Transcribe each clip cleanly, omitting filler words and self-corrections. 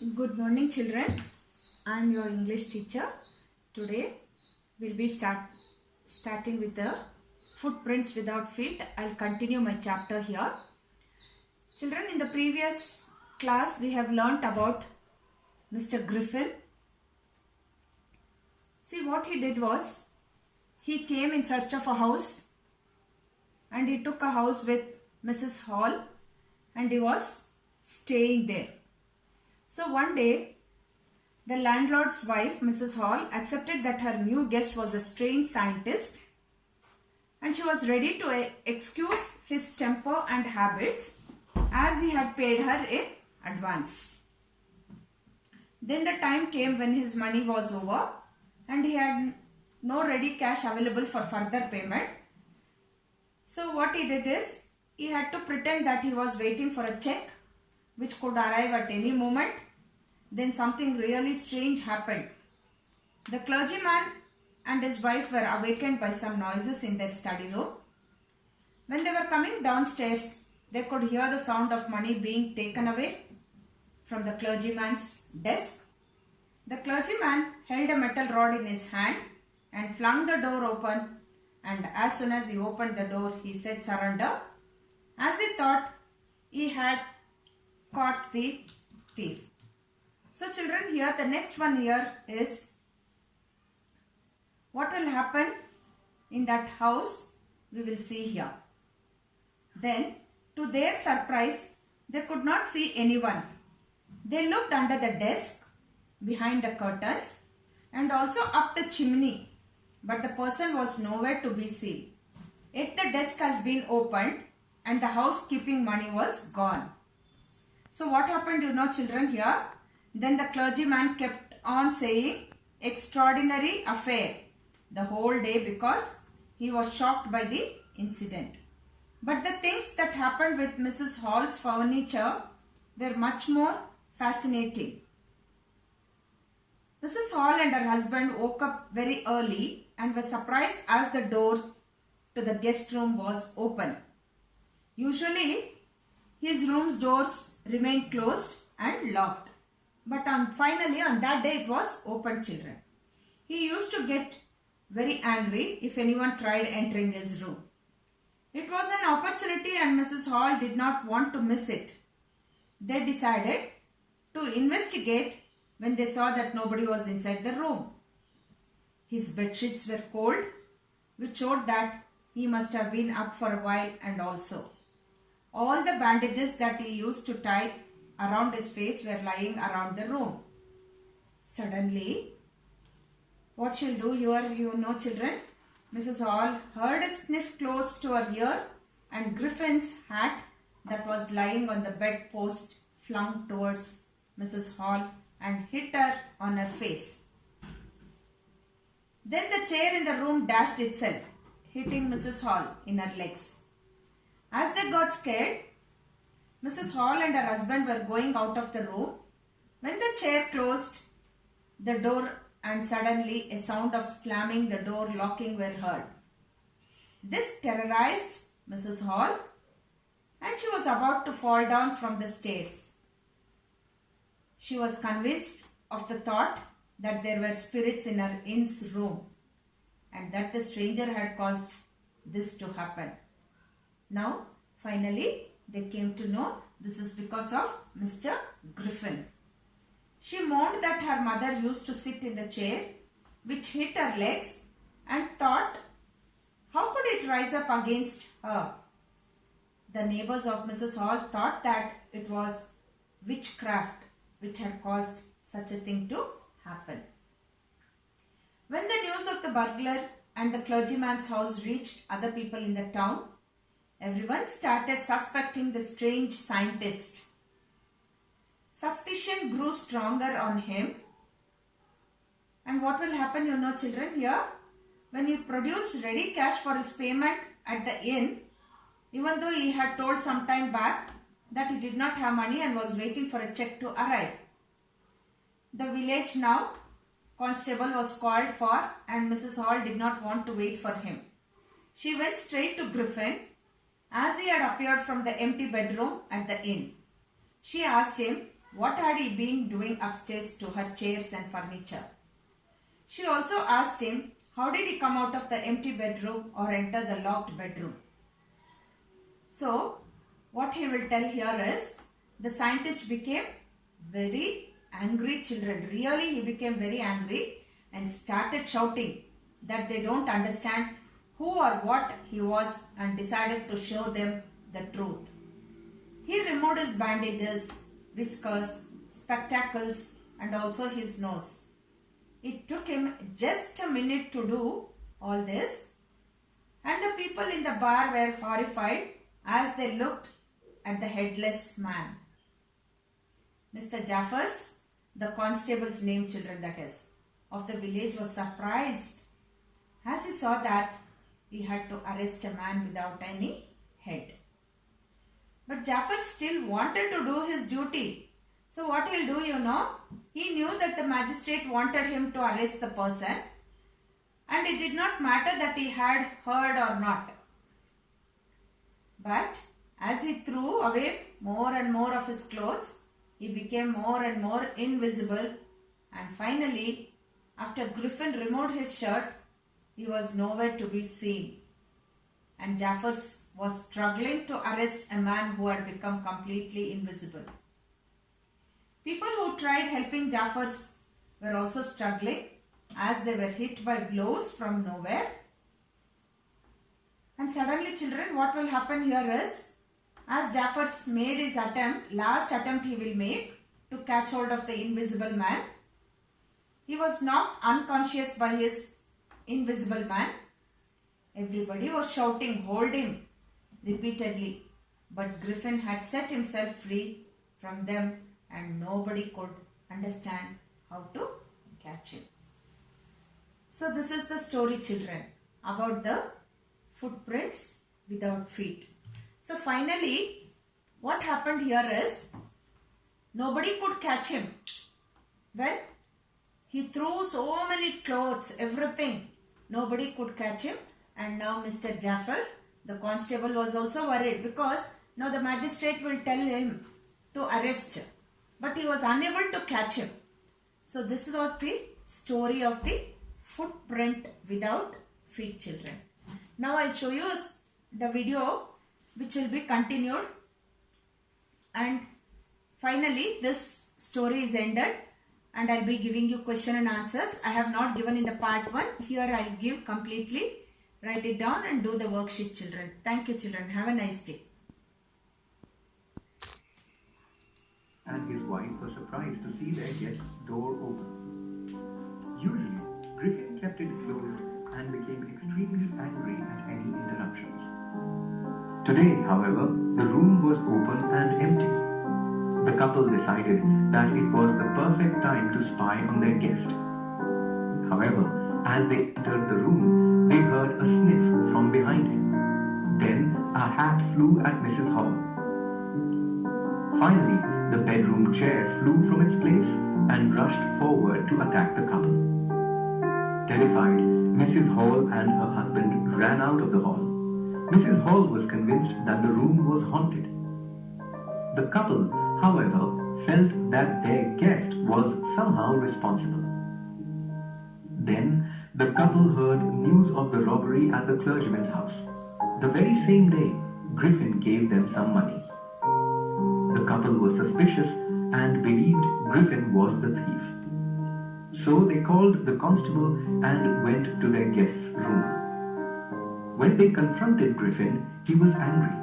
Good morning, children. I am your English teacher. Today we'll be starting with the footprints without feet. I'll continue my chapter here. Children, in the previous class we have learnt about Mr. Griffin. See, what he did was he came in search of a house and he took a house with Mrs. Hall and he was staying there. So one day, the landlord's wife, Mrs. Hall, accepted that her new guest was a strange scientist and she was ready to excuse his temper and habits as he had paid her in advance. Then the time came when his money was over and he had no ready cash available for further payment. So what he did is, he had to pretend that he was waiting for a check which could arrive at any moment. Then something really strange happened. The clergyman and his wife were awakened by some noises in their study room. When they were coming downstairs, they could hear the sound of money being taken away from the clergyman's desk. The clergyman held a metal rod in his hand and flung the door open, and as soon as he opened the door, he said, "Surrender," as he thought he had caught the thief. So children, here the next one here is what will happen in that house, we will see here. Then to their surprise, they could not see anyone. They looked under the desk, behind the curtains and also up the chimney, but the person was nowhere to be seen. Yet the desk has been opened and the housekeeping money was gone. So what happened, you know children, here? Then the clergyman kept on saying extraordinary affair the whole day because he was shocked by the incident. But the things that happened with Mrs. Hall's furniture were much more fascinating. Mrs. Hall and her husband woke up very early and were surprised as the door to the guest room was open. Usually his room's doors remained closed and locked. But finally on that day it was open, children. He used to get very angry if anyone tried entering his room. It was an opportunity and Mrs. Hall did not want to miss it. They decided to investigate when they saw that nobody was inside the room. His bedsheets were cold, which showed that he must have been up for a while, and also all the bandages that he used to tie around his face were lying around the room. Suddenly, what she'll do here, you know children, Mrs. Hall heard a sniff close to her ear and Griffin's hat that was lying on the bedpost flung towards Mrs. Hall and hit her on her face. Then the chair in the room dashed itself, hitting Mrs. Hall in her legs. As they got scared, Mrs. Hall and her husband were going out of the room when the chair closed the door and suddenly a sound of slamming the door locking were heard. This terrorized Mrs. Hall and she was about to fall down from the stairs. She was convinced of the thought that there were spirits in her inn's room and that the stranger had caused this to happen. Now, finally, they came to know this is because of Mr. Griffin. She moaned that her mother used to sit in the chair which hit her legs and thought, how could it rise up against her? The neighbors of Mrs. Hall thought that it was witchcraft which had caused such a thing to happen. When the news of the burglar and the clergyman's house reached other people in the town, everyone started suspecting the strange scientist. Suspicion grew stronger on him. And what will happen, you know children, here? When he produced ready cash for his payment at the inn, even though he had told some time back that he did not have money and was waiting for a check to arrive. The village now constable was called for and Mrs. Hall did not want to wait for him. She went straight to Griffin as he had appeared from the empty bedroom at the inn. She asked him what had he been doing upstairs to her chairs and furniture. She also asked him how did he come out of the empty bedroom or enter the locked bedroom. So what he will tell here is the scientist became very angry, children. Really, he became very angry and started shouting that they don't understand who or what he was and decided to show them the truth. He removed his bandages, whiskers, spectacles and also his nose. It took him just a minute to do all this, and the people in the bar were horrified as they looked at the headless man. Mr. Jaffers, the constable's name, children, that is, of the village, was surprised as he saw that he had to arrest a man without any head. But Jaffers still wanted to do his duty. So what he'll do, he knew that the magistrate wanted him to arrest the person, and it did not matter that he had heard or not. But as he threw away more and more of his clothes, he became more and more invisible, and finally, after Griffin removed his shirt, he was nowhere to be seen. And Jaffers was struggling to arrest a man who had become completely invisible. People who tried helping Jaffers were also struggling as they were hit by blows from nowhere. And suddenly, children, what will happen here is, as Jaffers made his last attempt he will make to catch hold of the invisible man, he was knocked unconscious by his invisible man. Everybody was shouting, "Hold him," repeatedly. But Griffin had set himself free from them and nobody could understand how to catch him. So this is the story, children, about the footprints without feet. So finally, what happened here is, nobody could catch him. Well, he threw so many clothes, everything. Nobody could catch him. And now Mr. Jaffer, the constable, was also worried because now the magistrate will tell him to arrest, but he was unable to catch him. So this was the story of the footprint without feet, children. Now I'll show you the video which will be continued, and finally this story is ended and I'll be giving you question and answers. I have not given in the part 1. Here I'll give completely. Write it down and do the worksheet, children. Thank you, children. Have a nice day. And his wife was surprised to see their guest's door open. Usually, Griffin kept it closed and became extremely angry at any interruptions. Today, however, the room was open and empty. The couple decided that it was the perfect time to spy on their guest. However, as they entered the room, they heard a sniff from behind him. Then a hat flew at Mrs. Hall. Finally, the bedroom chair flew from its place and rushed forward to attack the couple. Terrified, Mrs. Hall and her husband ran out of the hall. Mrs. Hall was convinced that the room was haunted. The couple, however, felt that their guest was somehow responsible. Then, the couple heard news of the robbery at the clergyman's house. The very same day, Griffin gave them some money. The couple was suspicious and believed Griffin was the thief. So they called the constable and went to their guest's room. When they confronted Griffin, he was angry.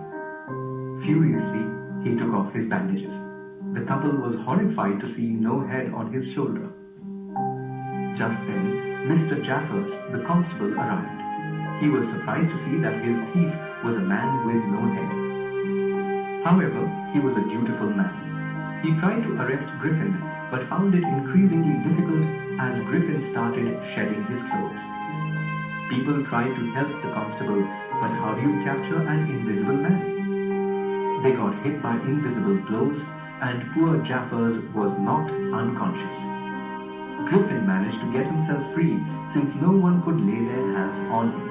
Furiously, he took off his bandages. The couple was horrified to see no head on his shoulder. Just then, Mr. Jaffers, the constable, arrived. He was surprised to see that his thief was a man with no head. However, he was a dutiful man. He tried to arrest Griffin, but found it increasingly difficult as Griffin started shedding his clothes. People tried to help the constable, but how do you capture an invisible man? They got hit by invisible blows, and poor Jaffers was knocked unconscious. Griffin managed to get himself free since no one could lay their hands on him.